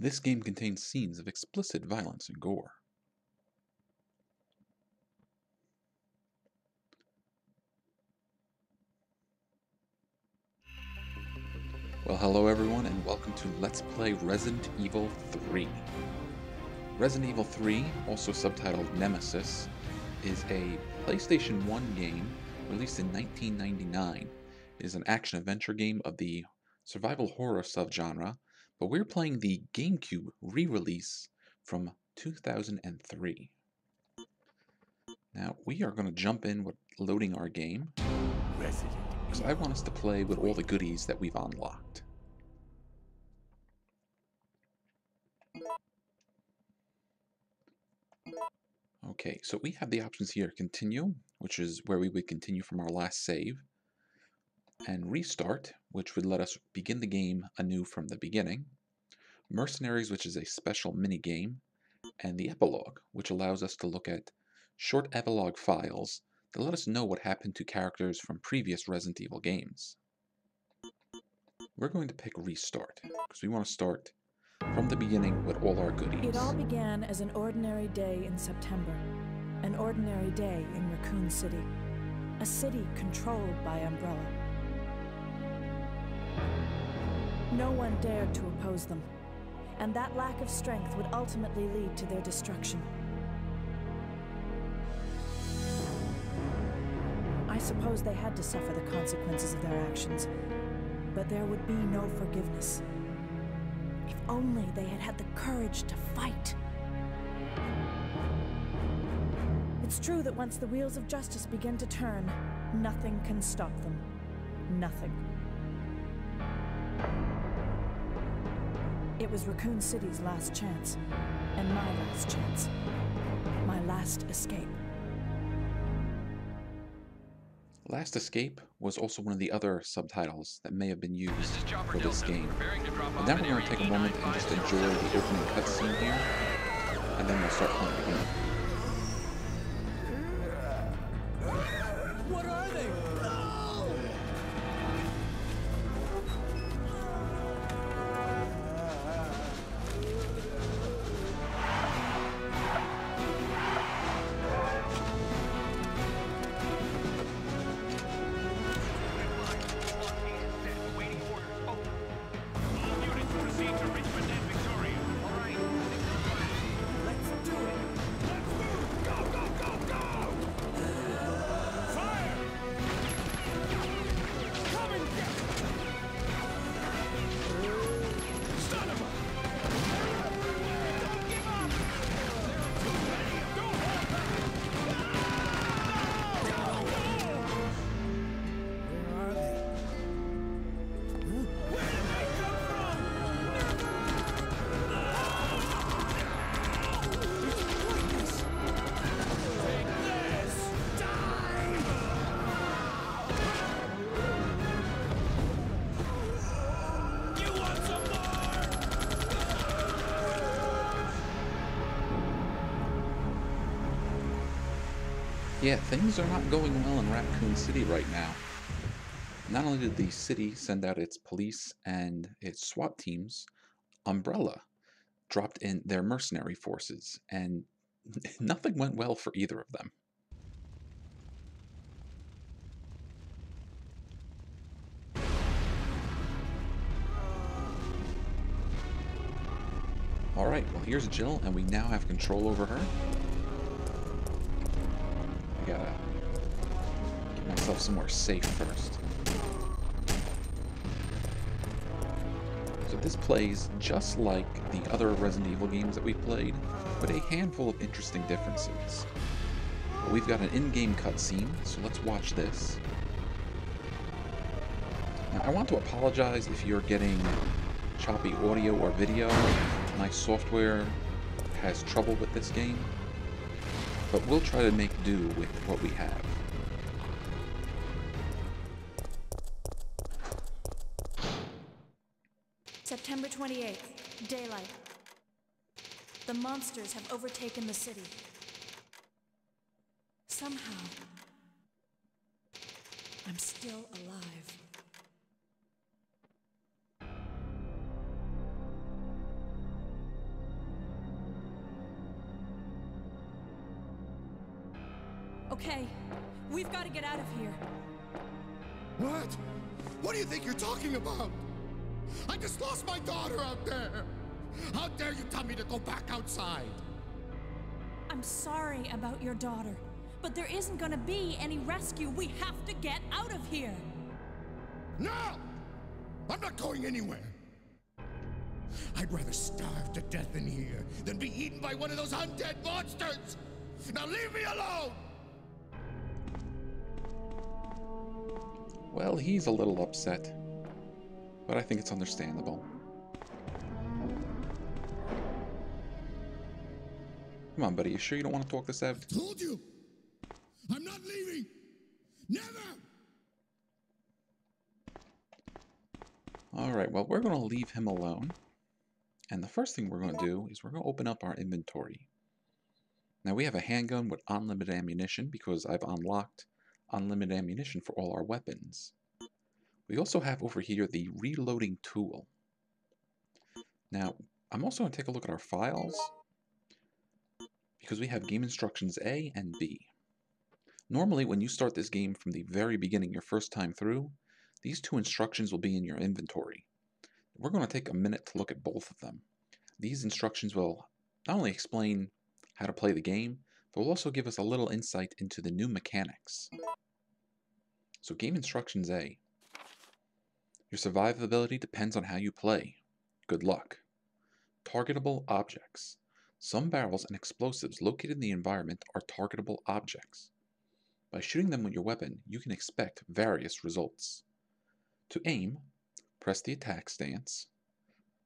This game contains scenes of explicit violence and gore. Well, hello everyone, and welcome to Let's Play Resident Evil 3. Resident Evil 3, also subtitled Nemesis, is a PlayStation 1 game released in 1999. It is an action-adventure game of the survival horror subgenre, but we're playing the GameCube re-release from 2003. Now, we are going to jump in with loading our game, because I want us to play with all the goodies that we've unlocked. Okay, so we have the options here: continue, which is where we would continue from our last save, and restart, which would let us begin the game anew from the beginning, mercenaries, which is a special mini-game, and the epilogue, which allows us to look at short epilogue files that let us know what happened to characters from previous Resident Evil games. We're going to pick restart, because we want to start from the beginning with all our goodies. It all began as an ordinary day in September. An ordinary day in Raccoon City. A city controlled by Umbrella. No one dared to oppose them, and that lack of strength would ultimately lead to their destruction. I suppose they had to suffer the consequences of their actions, but there would be no forgiveness. If only they had had the courage to fight. It's true that once the wheels of justice begin to turn, nothing can stop them. Nothing. It was Raccoon City's last chance, and my last chance. My last escape. Last Escape was also one of the other subtitles that may have been used for this game. And now we're going to take a moment and just enjoy the opening cutscene here, and then we'll start playing the game. What are they? Yeah, things are not going well in Raccoon City right now. Not only did the city send out its police and its SWAT teams, Umbrella dropped in their mercenary forces, and nothing went well for either of them. Alright, well here's Jill, and we now have control over her. I gotta get myself somewhere safe first. So this plays just like the other Resident Evil games that we played, with a handful of interesting differences. But we've got an in-game cutscene, so let's watch this. Now, I want to apologize if you're getting choppy audio or video. My software has trouble with this game, but we'll try to make do with what we have. September 28th, daylight. The monsters have overtaken the city. Somehow, I'm still alive. Okay, we've got to get out of here. What? What do you think you're talking about? I just lost my daughter out there! How dare you tell me to go back outside? I'm sorry about your daughter, but there isn't gonna be any rescue. We have to get out of here! No! I'm not going anywhere! I'd rather starve to death in here than be eaten by one of those undead monsters! Now leave me alone! Well, he's a little upset, but I think it's understandable. Come on, buddy, you sure you don't want to talk this out? Told you! I'm not leaving! Never! Alright, well, we're going to leave him alone. And the first thing we're going to do is we're going to open up our inventory. Now, we have a handgun with unlimited ammunition because I've unlocked unlimited ammunition for all our weapons. We also have over here the reloading tool. Now, I'm also going to take a look at our files because we have game instructions A and B. Normally, when you start this game from the very beginning, your first time through, these two instructions will be in your inventory. We're going to take a minute to look at both of them. These instructions will not only explain how to play the game, but will also give us a little insight into the new mechanics. So game instructions A. Your survivability depends on how you play. Good luck. Targetable objects. Some barrels and explosives located in the environment are targetable objects. By shooting them with your weapon, you can expect various results. To aim, press the attack stance,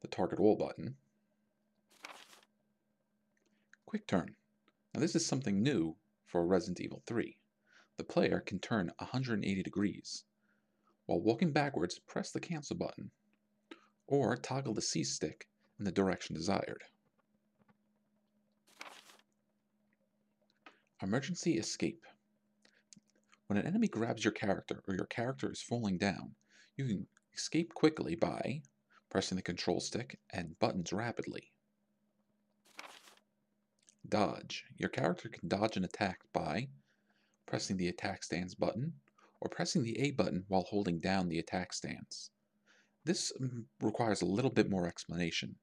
the target all button. Quick turn. Now this is something new for Resident Evil 3. The player can turn 180 degrees. While walking backwards, press the cancel button, or toggle the C stick in the direction desired. Emergency escape. When an enemy grabs your character or your character is falling down, you can escape quickly by pressing the control stick and buttons rapidly. Dodge. Your character can dodge an attack by pressing the attack stance button or pressing the A button while holding down the attack stance. This requires a little bit more explanation.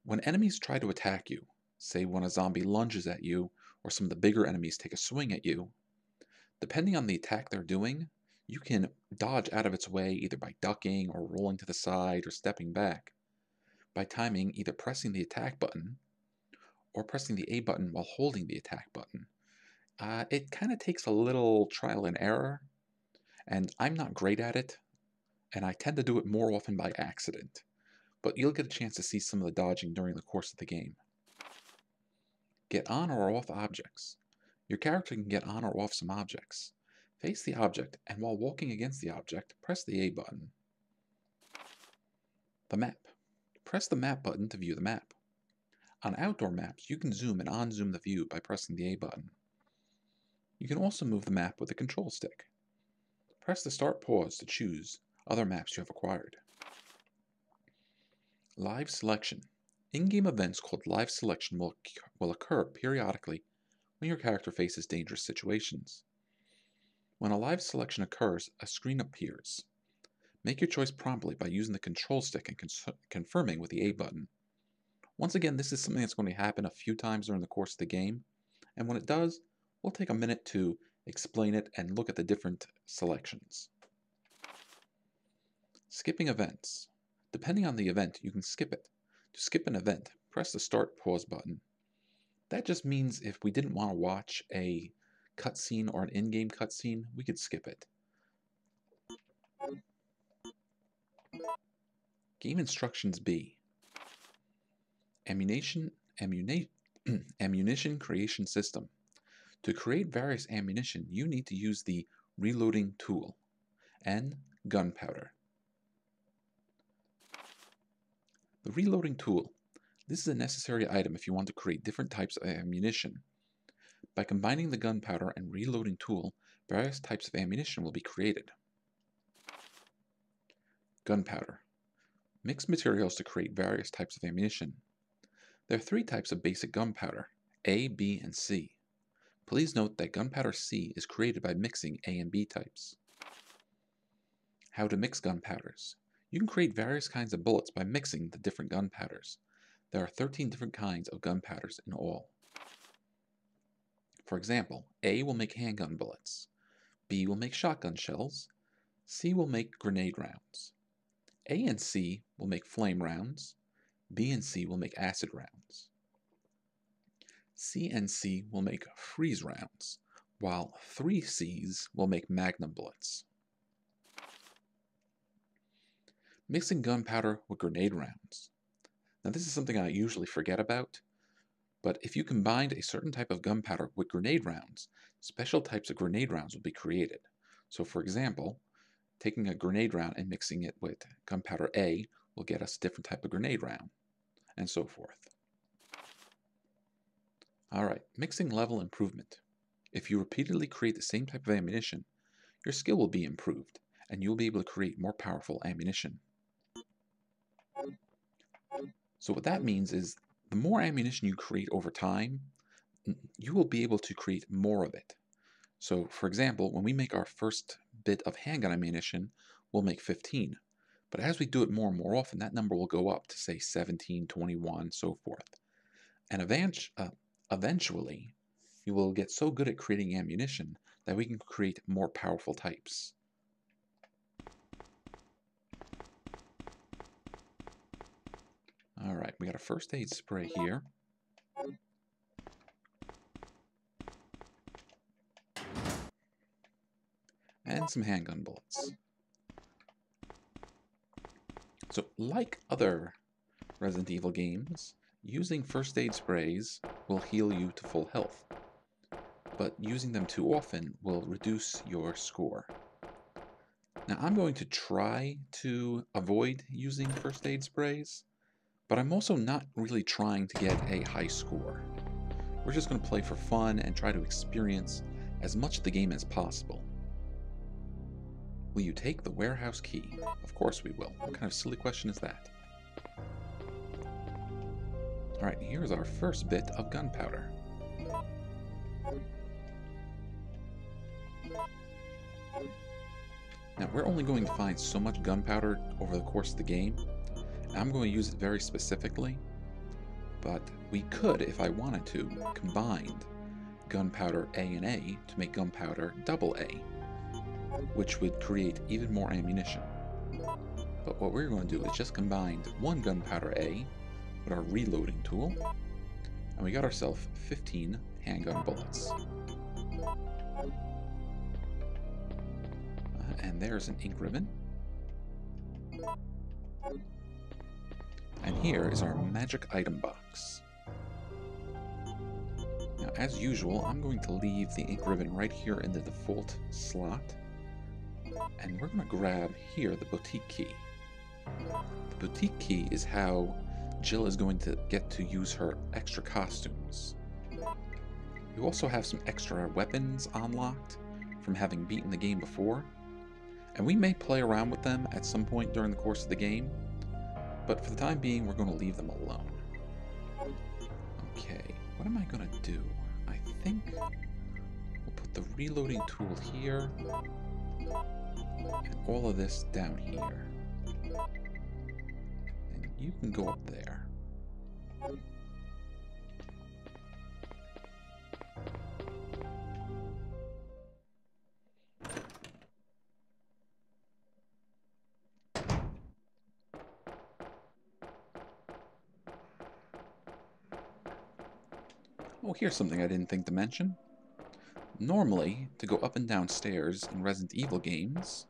When enemies try to attack you, say when a zombie lunges at you or some of the bigger enemies take a swing at you, depending on the attack they're doing, you can dodge out of its way either by ducking or rolling to the side or stepping back by timing either pressing the attack button or pressing the A button while holding the attack button. It kind of takes a little trial and error, and I'm not great at it, and I tend to do it more often by accident, but you'll get a chance to see some of the dodging during the course of the game. Get on or off objects. Your character can get on or off some objects. Face the object, and while walking against the object, press the A button. The map. Press the map button to view the map. On outdoor maps, you can zoom and unzoom the view by pressing the A button. You can also move the map with the control stick. Press the start pause to choose other maps you have acquired. Live selection. In-game events called live selection will occur periodically when your character faces dangerous situations. When a live selection occurs, a screen appears. Make your choice promptly by using the control stick and confirming with the A button. Once again, this is something that's going to happen a few times during the course of the game, and when it does, we'll take a minute to explain it and look at the different selections. Skipping events. Depending on the event, you can skip it. To skip an event, press the start pause button. That just means if we didn't want to watch a cutscene or an in-game cutscene, we could skip it. Game instructions B. Ammunition creation system. To create various ammunition, you need to use the reloading tool and gunpowder. The reloading tool. This is a necessary item if you want to create different types of ammunition. By combining the gunpowder and reloading tool, various types of ammunition will be created. Gunpowder. Mix materials to create various types of ammunition. There are three types of basic gunpowder, A, B, and C. Please note that gunpowder C is created by mixing A and B types. How to mix gunpowders. You can create various kinds of bullets by mixing the different gunpowders. There are 13 different kinds of gunpowders in all. For example, A will make handgun bullets, B will make shotgun shells, C will make grenade rounds. A and C will make flame rounds, B and C will make acid rounds. C and C will make freeze rounds, while 3 Cs will make magnum bullets. Mixing gunpowder with grenade rounds. Now this is something I usually forget about, but if you combined a certain type of gunpowder with grenade rounds, special types of grenade rounds will be created. So for example, taking a grenade round and mixing it with gunpowder A will get us a different type of grenade round, and so forth. Alright, mixing level improvement. If you repeatedly create the same type of ammunition, your skill will be improved, and you will be able to create more powerful ammunition. So what that means is, the more ammunition you create over time, you will be able to create more of it. So, for example, when we make our first bit of handgun ammunition, we'll make 15. But as we do it more and more often, that number will go up to, say, 17, 21, so forth. And eventually, you will get so good at creating ammunition that we can create more powerful types. Alright, we got a first aid spray here. And some handgun bullets. So, like other Resident Evil games, using first aid sprays will heal you to full health, but using them too often will reduce your score. Now, I'm going to try to avoid using first aid sprays, but I'm also not really trying to get a high score. We're just going to play for fun and try to experience as much of the game as possible. Will you take the warehouse key? Of course we will. What kind of silly question is that? Alright, here's our first bit of gunpowder. Now, we're only going to find so much gunpowder over the course of the game. I'm going to use it very specifically, but we could, if I wanted to, combine gunpowder A and A to make gunpowder AA, which would create even more ammunition. But what we're going to do is just combine one gunpowder A with our reloading tool, and we got ourselves 15 handgun bullets. And there's an ink ribbon. And here is our magic item box. Now, as usual, I'm going to leave the ink ribbon right here in the default slot. And we're going to grab here the boutique key. The boutique key is how Jill is going to get to use her extra costumes. You also have some extra weapons unlocked from having beaten the game before, and we may play around with them at some point during the course of the game, but for the time being we're going to leave them alone. Okay, what am I going to do? I think we'll put the reloading tool here, and all of this down here. And you can go up there. Oh, here's something I didn't think to mention. Normally, to go up and down stairs in Resident Evil games,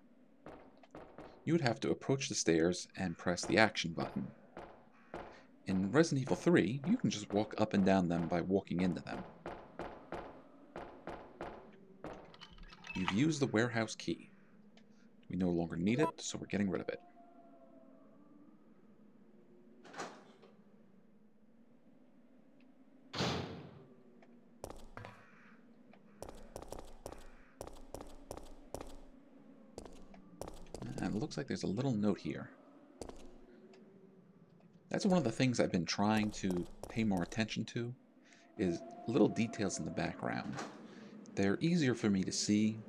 you would have to approach the stairs and press the action button. In Resident Evil 3, you can just walk up and down them by walking into them. You've used the warehouse key. We no longer need it, so we're getting rid of it. And it looks like there's a little note here. That's one of the things I've been trying to pay more attention to, is little details in the background. They're easier for me to see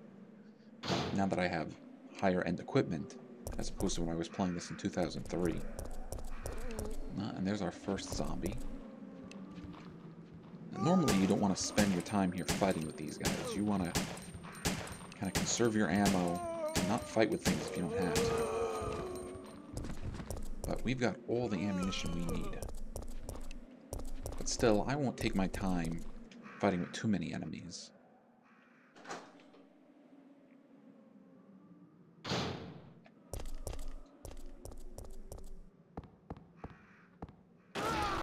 now that I have higher end equipment, as opposed to when I was playing this in 2003. And there's our first zombie. Normally you don't want to spend your time here fighting with these guys. You want to kind of conserve your ammo and not fight with things if you don't have to. But we've got all the ammunition we need. But still, I won't take my time fighting with too many enemies.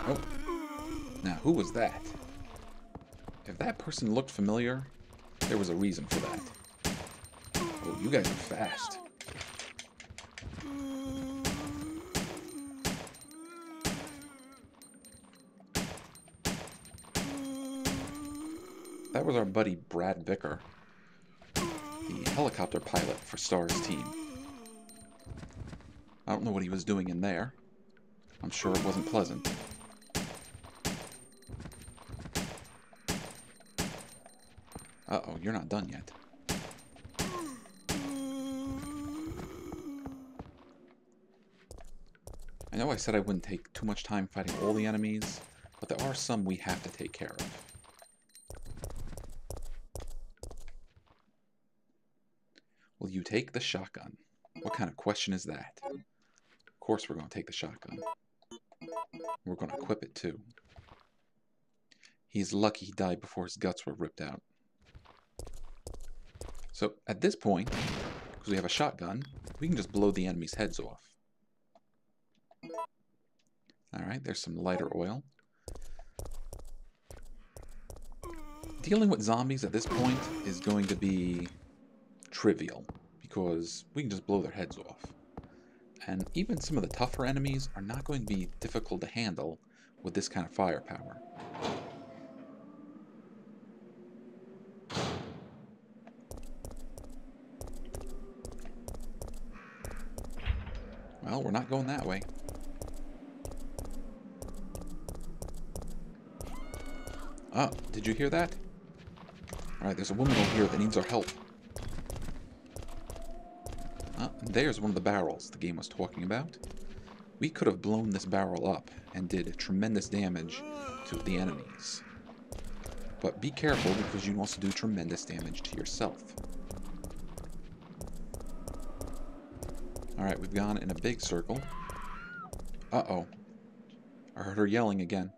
Oh, now who was that? If that person looked familiar, there was a reason for that. Oh, you guys are fast. That was our buddy Brad Vicker, the helicopter pilot for S.T.A.R.S team. I don't know what he was doing in there. I'm sure it wasn't pleasant. Uh-oh, you're not done yet. I know I said I wouldn't take too much time fighting all the enemies, but there are some we have to take care of. Will you take the shotgun? What kind of question is that? Of course we're going to take the shotgun. We're going to equip it too. He's lucky he died before his guts were ripped out. So at this point, because we have a shotgun, we can just blow the enemy's heads off. Alright, there's some lighter oil. Dealing with zombies at this point is going to be trivial, because we can just blow their heads off. And even some of the tougher enemies are not going to be difficult to handle with this kind of firepower. Well, we're not going that way. Oh, did you hear that? Alright, there's a woman over here that needs our help. And there's one of the barrels the game was talking about. We could have blown this barrel up and did tremendous damage to the enemies. But be careful, because you can also do tremendous damage to yourself. Alright, we've gone in a big circle. Uh-oh. I heard her yelling again.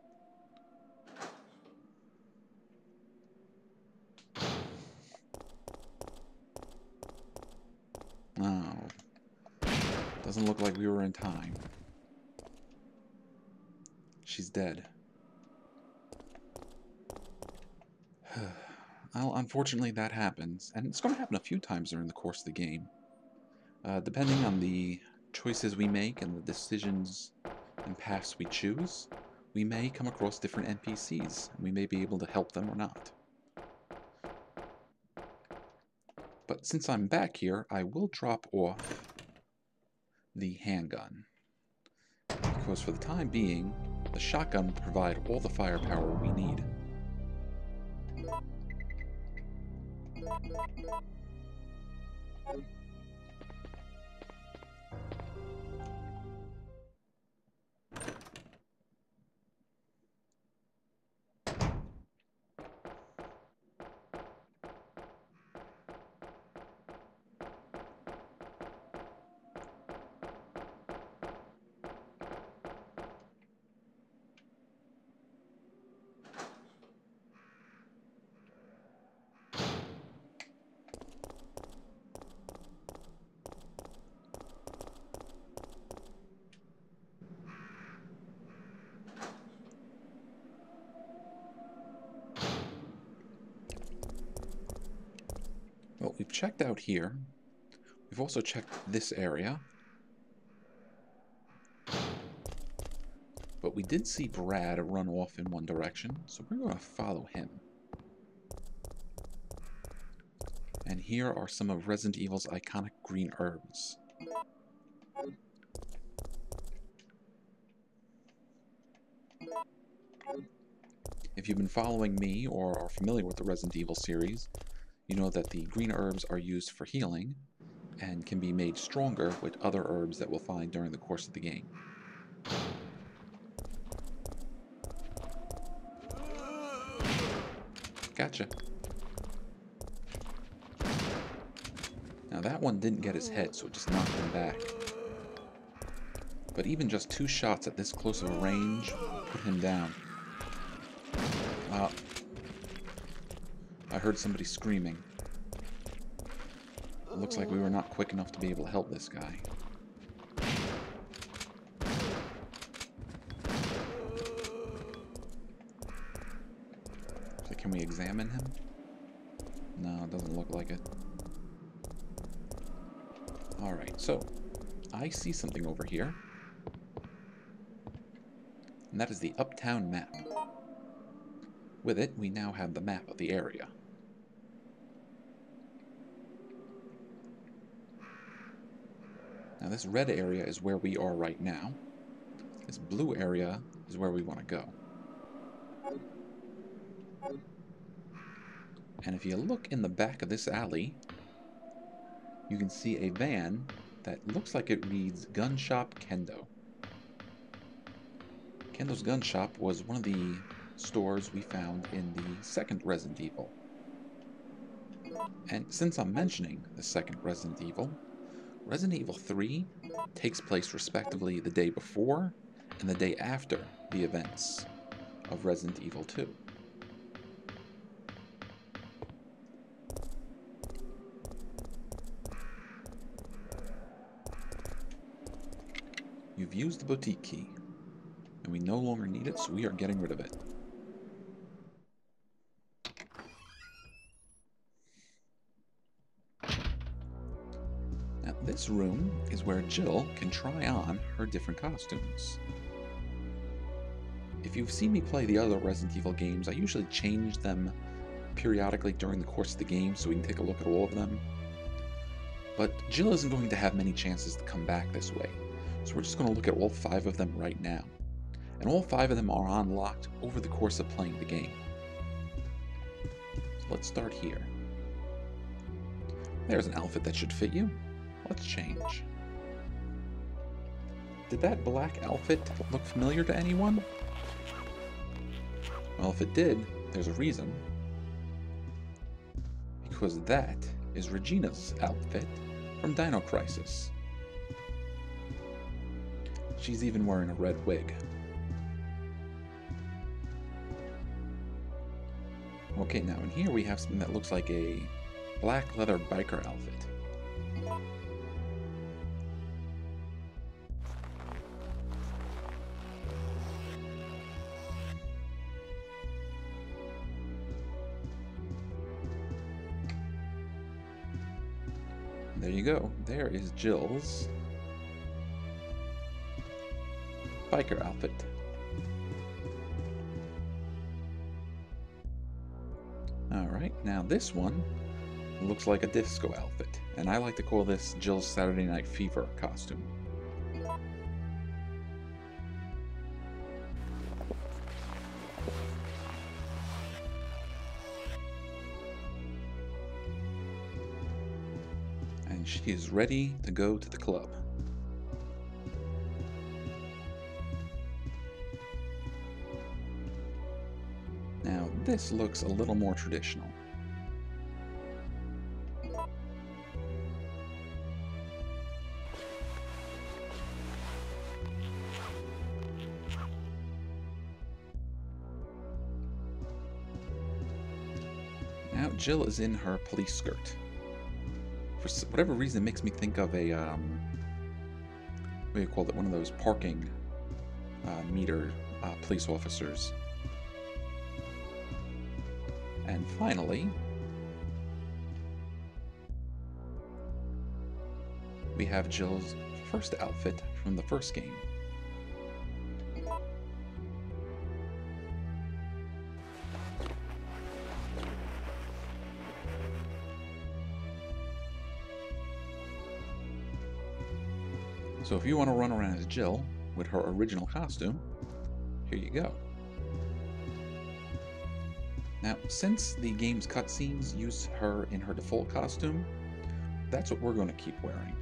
Oh. Doesn't look like we were in time. She's dead. Well, unfortunately that happens. And it's going to happen a few times during the course of the game. Depending on the choices we make and the decisions and paths we choose, we may come across different NPCs, and we may be able to help them or not. But since I'm back here, I will drop off the handgun, because for the time being, the shotgun will provide all the firepower we need. Well, we've checked out here. We've also checked this area. But we did see Brad run off in one direction, so we're going to follow him. And here are some of Resident Evil's iconic green herbs. If you've been following me or are familiar with the Resident Evil series, you know that the green herbs are used for healing and can be made stronger with other herbs that we'll find during the course of the game. Gotcha. Now that one didn't get his head, so it just knocked him back. But even just 2 shots at this close of a range put him down. I heard somebody screaming. It looks like we were not quick enough to be able to help this guy. So can we examine him? No, it doesn't look like it. Alright, so I see something over here. And that is the Uptown map. With it, we now have the map of the area. Now this red area is where we are right now. This blue area is where we want to go. And if you look in the back of this alley, you can see a van that looks like it reads Gun Shop Kendo. Kendo's Gun Shop was one of the stores we found in the second Resident Evil. And since I'm mentioning the second Resident Evil 3 takes place respectively the day before and the day after the events of Resident Evil 2. You've used the boutique key, and we no longer need it, so we are getting rid of it. Now, this room is where Jill can try on her different costumes. If you've seen me play the other Resident Evil games, I usually change them periodically during the course of the game so we can take a look at all of them. But Jill isn't going to have many chances to come back this way, so we're just going to look at all 5 of them right now. And all 5 of them are unlocked over the course of playing the game. So let's start here. There's an outfit that should fit you. Let's change. Did that black outfit look familiar to anyone? Well, if it did, there's a reason. Because that is Regina's outfit from Dino Crisis. She's even wearing a red wig. Okay, now in here we have something that looks like a black leather biker outfit. There you go. There is Jill's biker outfit. Alright, now this one looks like a disco outfit, and I like to call this Jill's Saturday Night Fever costume. And she is ready to go to the club. Now, this looks a little more traditional. Now, Jill is in her police skirt. For whatever reason, it makes me think of a, what do you call it, one of those parking meter police officers. And finally, we have Jill's first outfit from the first game. So if you want to run around as Jill with her original costume, here you go. Now, since the game's cutscenes use her in her default costume, that's what we're going to keep wearing.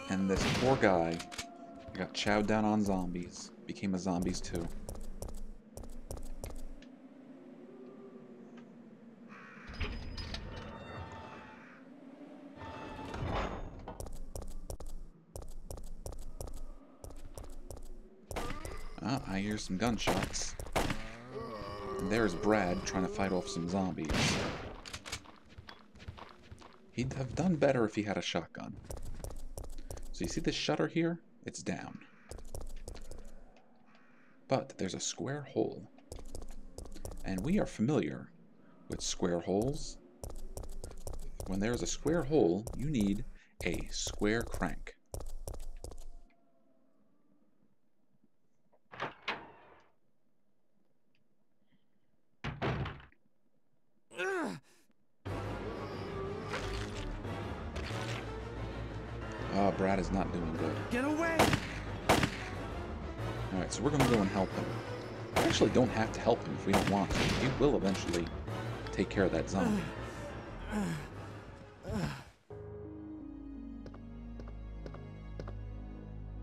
And this poor guy got chowed down on zombies, became a zombies too. I hear some gunshots. And there's Brad trying to fight off some zombies. He'd have done better if he had a shotgun. So you see this shutter here? It's down. But there's a square hole. And we are familiar with square holes. When there's a square hole, you need a square crank. Brad is not doing good. Get away! Alright, so we're going to go and help him. We actually don't have to help him if we don't want to. He will eventually take care of that zombie.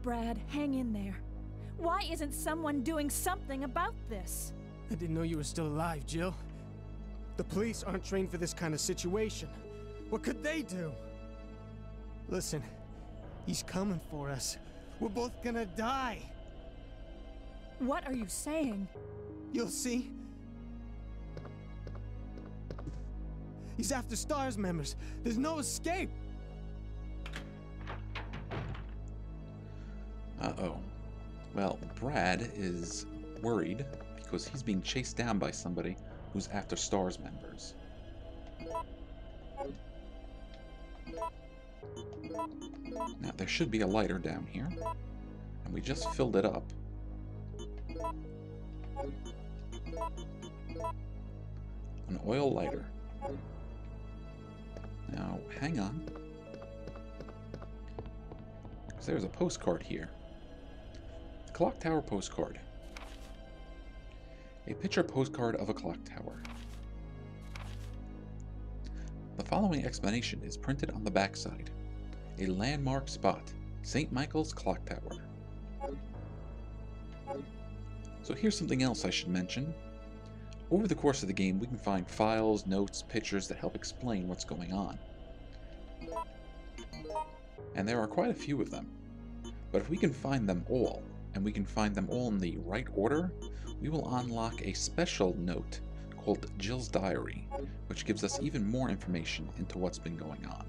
Brad, hang in there. Why isn't someone doing something about this? I didn't know you were still alive, Jill. The police aren't trained for this kind of situation. What could they do? Listen, he's coming for us. We're both gonna die. What are you saying? You'll see. He's after S.T.A.R.S members. There's no escape. Uh-oh. Well, Brad is worried because he's being chased down by somebody who's after S.T.A.R.S members. Now, there should be a lighter down here, and we just filled it up. An oil lighter. Now, hang on. Because there's a postcard here. The clock tower postcard. A picture postcard of a clock tower. The following explanation is printed on the backside. A landmark spot, St. Michael's Clock Tower. So here's something else I should mention. Over the course of the game, we can find files, notes, pictures that help explain what's going on. And there are quite a few of them. But if we can find them all, and we can find them all in the right order, we will unlock a special note called Jill's Diary, which gives us even more information into what's been going on.